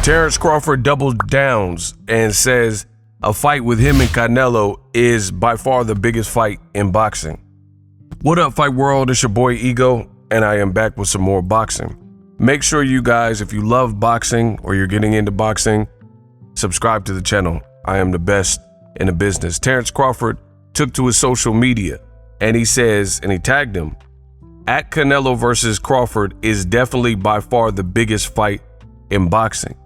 Terrence Crawford doubles downs and says a fight with him and Canelo is by far the biggest fight in boxing. What up, Fight World? It's your boy Ego, and I am back with some more boxing. Make sure you guys, if you love boxing or you're getting into boxing, subscribe to the channel. I am the best in the business. Terrence Crawford took to his social media and he says, and he tagged him, at Canelo versus Crawford is definitely by far the biggest fight in boxing.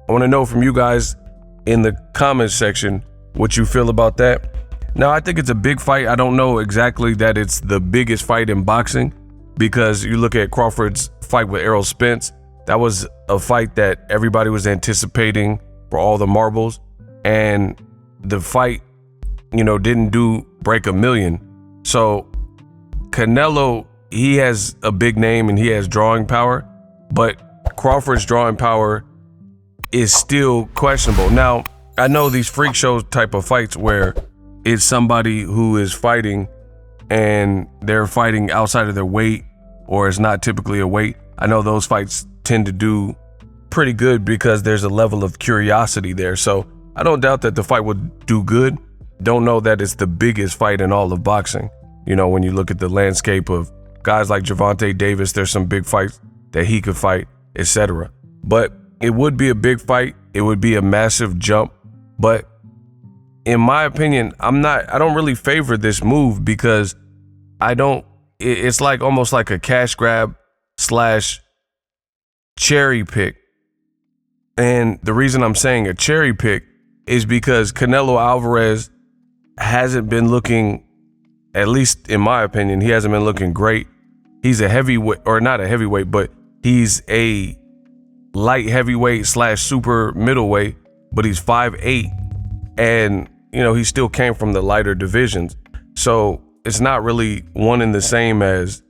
I want to know from you guys in the comments section what you feel about that. Now, I think it's a big fight. I don't know exactly that it's the biggest fight in boxing, because you look at Crawford's fight with Errol Spence, that was a fight that everybody was anticipating for all the marbles, and the fight, didn't break $1 million. So Canelo, he has a big name and he has drawing power, but Crawford's drawing power is still questionable. Now, I know these freak show type of fights where it's somebody who is fighting and they're fighting outside of their weight, or it's not typically a weight. I know those fights tend to do pretty good because there's a level of curiosity there. So I don't doubt that the fight would do good. Don't know that it's the biggest fight in all of boxing. When you look at the landscape of guys like Gervonta Davis, there's some big fights that he could fight, etc. But it would be a big fight. It would be a massive jump. But in my opinion, I don't really favor this move, because it's like almost like a cash grab / cherry pick. And the reason I'm saying a cherry pick is because Canelo Alvarez hasn't been looking, at least in my opinion, he hasn't been looking great. He's a heavyweight, or not a heavyweight, but he's a light heavyweight / super middleweight, but he's 5'8", and he still came from the lighter divisions. So it's not really one and the same as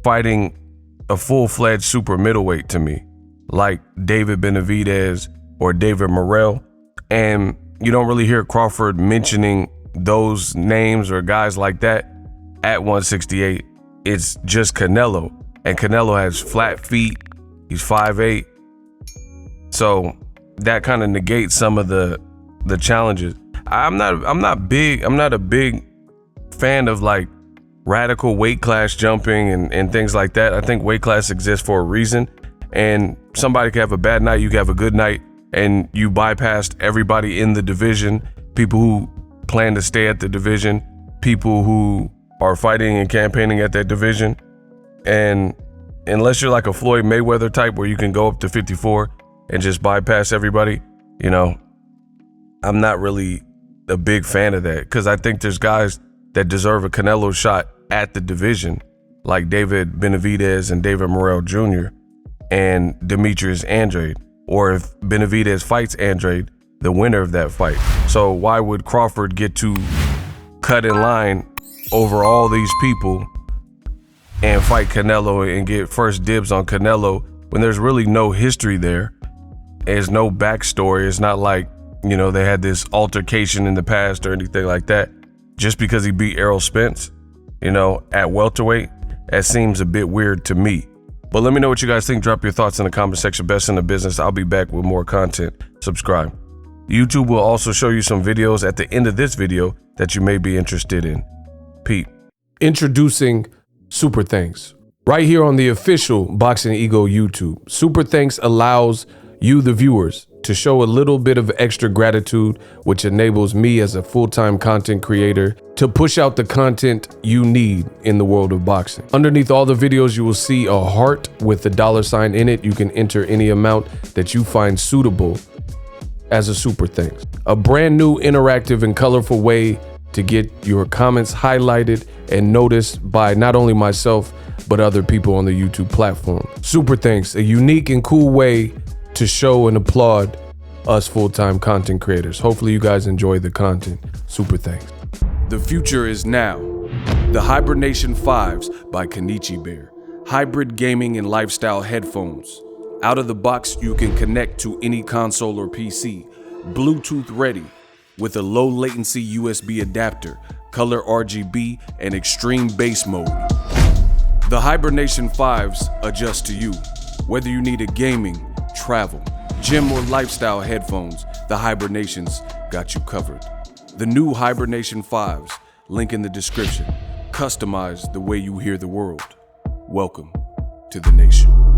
fighting a full-fledged super middleweight to me, like David Benavidez or David Morrell. And you don't really hear Crawford mentioning those names or guys like that at 168. It's just Canelo, and Canelo has flat feet. He's 5'8". So that kind of negates some of the challenges. I'm not a big fan of like radical weight class jumping and things like that. I think weight class exists for a reason, and somebody can have a bad night, you can have a good night, and you bypassed everybody in the division, people who plan to stay at the division, people who are fighting and campaigning at that division. And unless you're like a Floyd Mayweather type where you can go up to 54 and just bypass everybody, I'm not really a big fan of that, because I think there's guys that deserve a Canelo shot at the division, like David Benavidez and David Morrell Jr. and Demetrius Andrade, or if Benavidez fights Andrade, the winner of that fight. So why would Crawford get to cut in line over all these people and fight Canelo and get first dibs on Canelo when there's really no history there? There's no backstory. It's not like, they had this altercation in the past or anything like that. Just because he beat Errol Spence, at welterweight, that seems a bit weird to me. But let me know what you guys think. Drop your thoughts in the comment section. Best in the business. I'll be back with more content. Subscribe. YouTube will also show you some videos at the end of this video that you may be interested in. Pete. Introducing Super Thanks. Right here on the official Boxing Ego YouTube. Super Thanks allows you, the viewers, to show a little bit of extra gratitude, which enables me as a full-time content creator to push out the content you need in the world of boxing. Underneath all the videos, you will see a heart with a $sign in it. You can enter any amount that you find suitable as a super thanks. A brand new interactive and colorful way to get your comments highlighted and noticed by not only myself, but other people on the YouTube platform. Super thanks, a unique and cool way to show and applaud us full-time content creators. Hopefully you guys enjoy the content. Super thanks. The future is now. The Hibernation 5s by Kenichi Bear. Hybrid gaming and lifestyle headphones. Out of the box, you can connect to any console or PC. Bluetooth ready with a low latency USB adapter, color RGB, and extreme bass mode. The Hibernation 5s adjust to you. Whether you need a gaming, travel, gym or lifestyle headphones, the Hibernations got you covered. The new Hibernation 5s, link in the description. Customize the way you hear the world. Welcome to the nation.